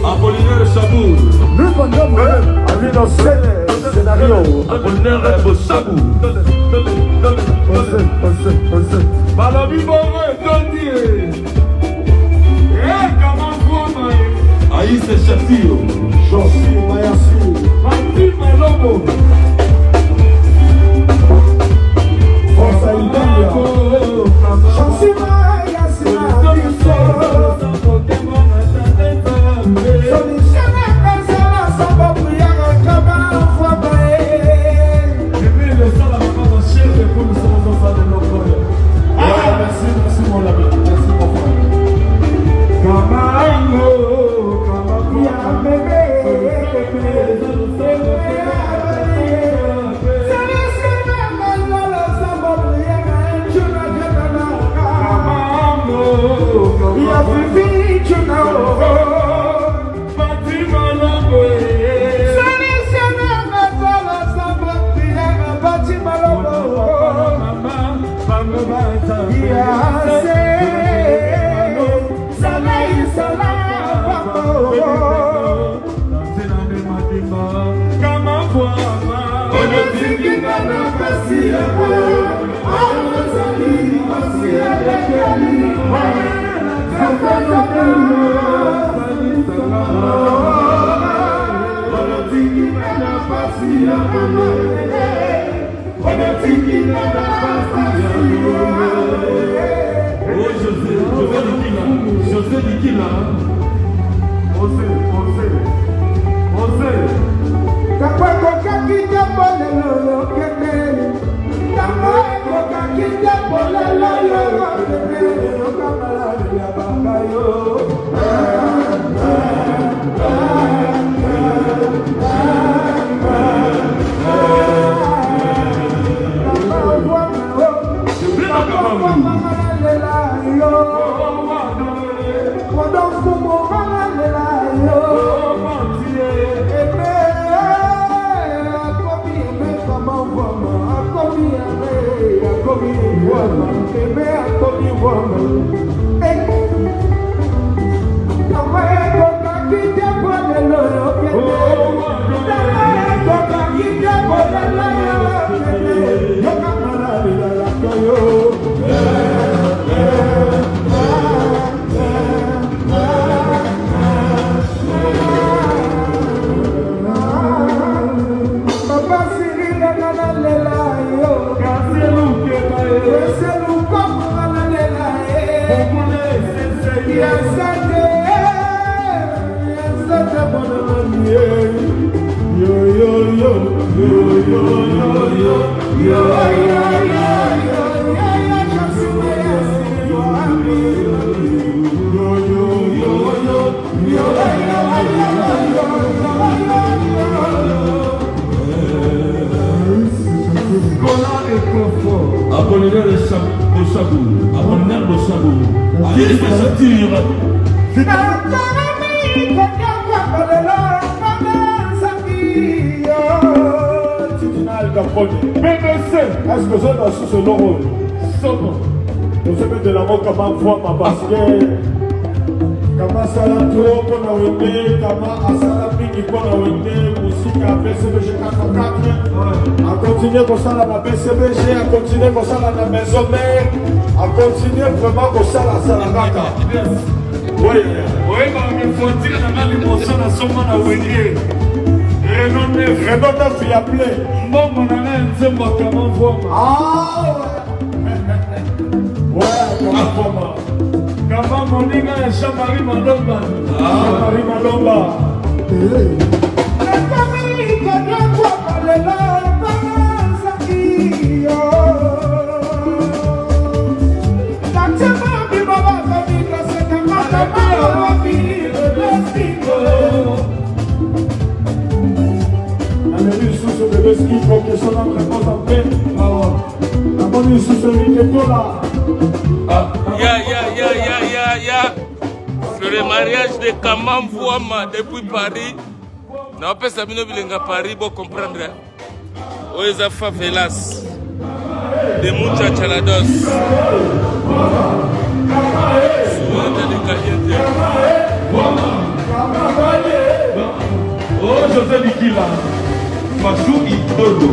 Apollinaire Chabour. Apollinaire Bosabou. Balobi Boré, Dondi. Aïs et Chafio. Josi, Mayassi. Martin Malobo. Força Italia. Josi, Mayassi. Merci mon ami, merci mon frère. Kamango, Kamango, bébé. José Dikila. Osé. Apollinaire Bosabou. Apollinaire Bosabou. Aïs et Chafio. BBC, est-ce que vous êtes sous ce nom? Vous avez de l'amour comme un voix, parce que comme ça la trop qu'on a oublié, comme ça la pique qu'on a oublié, musique à BCBG 44, à continuer comme ça la BCBG, à continuer comme ça la maison mère, à continuer vraiment comme ça la Salamaka. Oui, mais il faut dire que l'émotion à son moment a oublié. Renon neuf, il y a plein. Bon, mon ami, c'est moi comme un voix. Ah ouais, comme un voix. Comment mon nigga est Jean-Marie Malomba. Jean-Marie Malomba. Sur le mariage de Kamam Fouama depuis Paris, Na opesa bino bilenga Paris bo comprendre. Oeza favelas. De mucha chalados. Suada de caliente. Oh, José Nikila. Machou Idodo.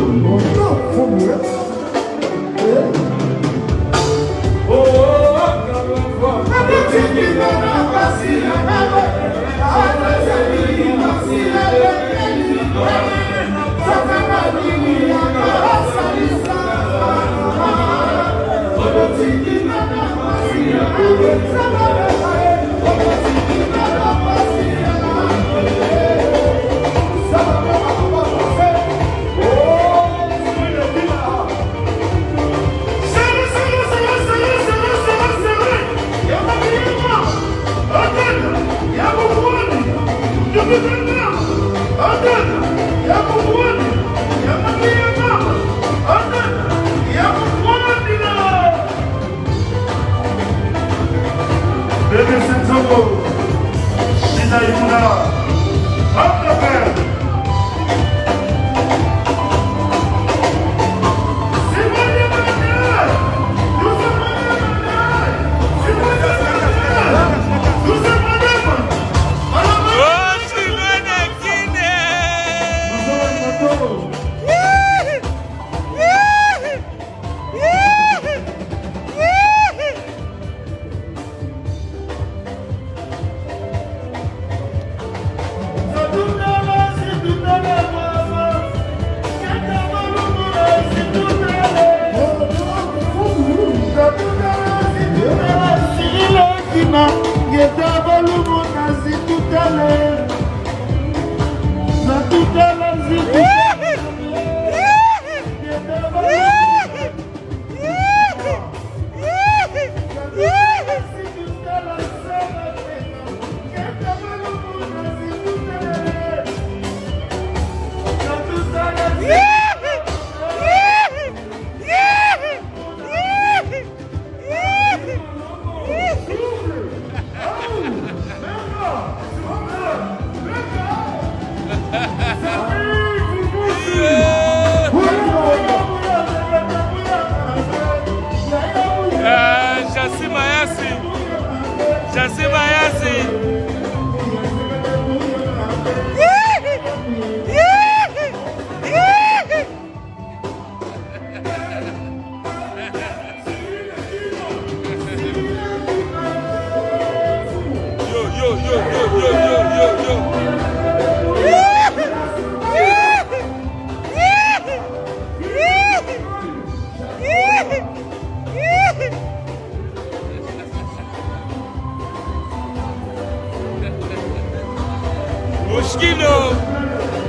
Mushkilo,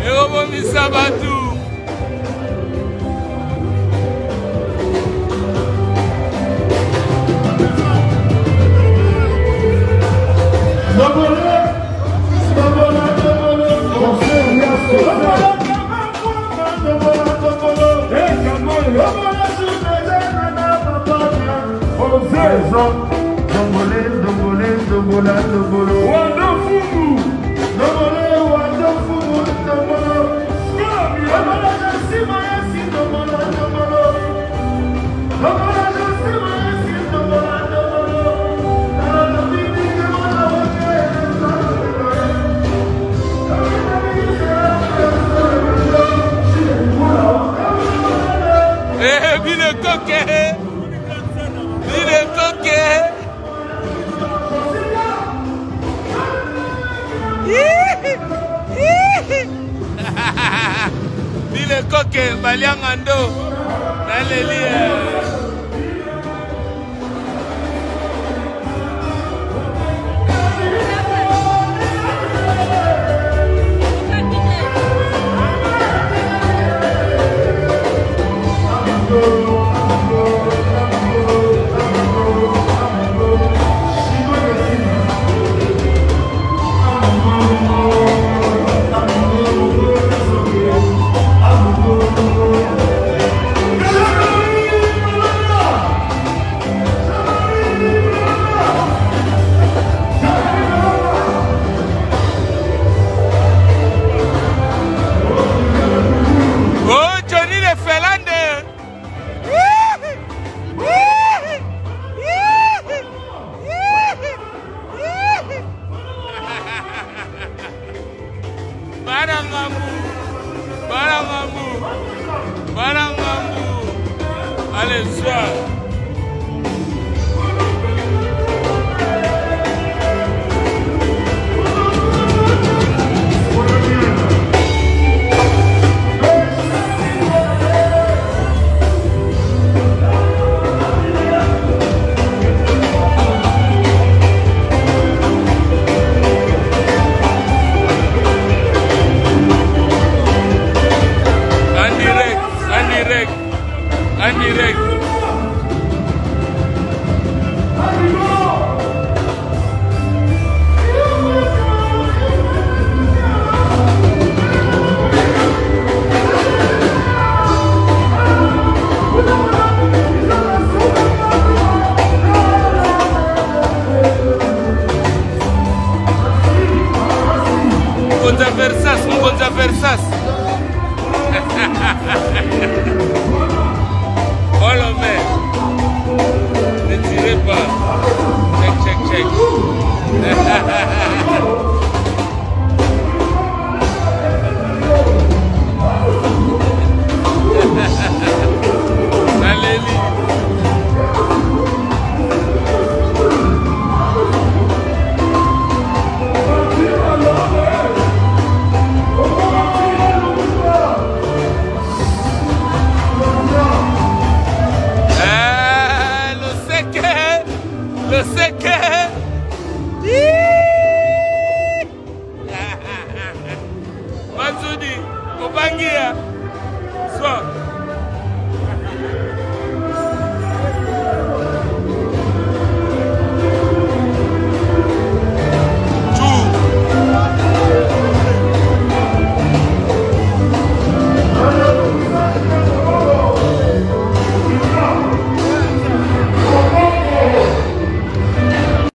Erobo Misabatu. Bile koke baliangando nalelia. Barangambu. Barangambu. Barangambu. Allez, soir. En direct. Mugonza Versas. Oh le mec, ne tirez pas. Check.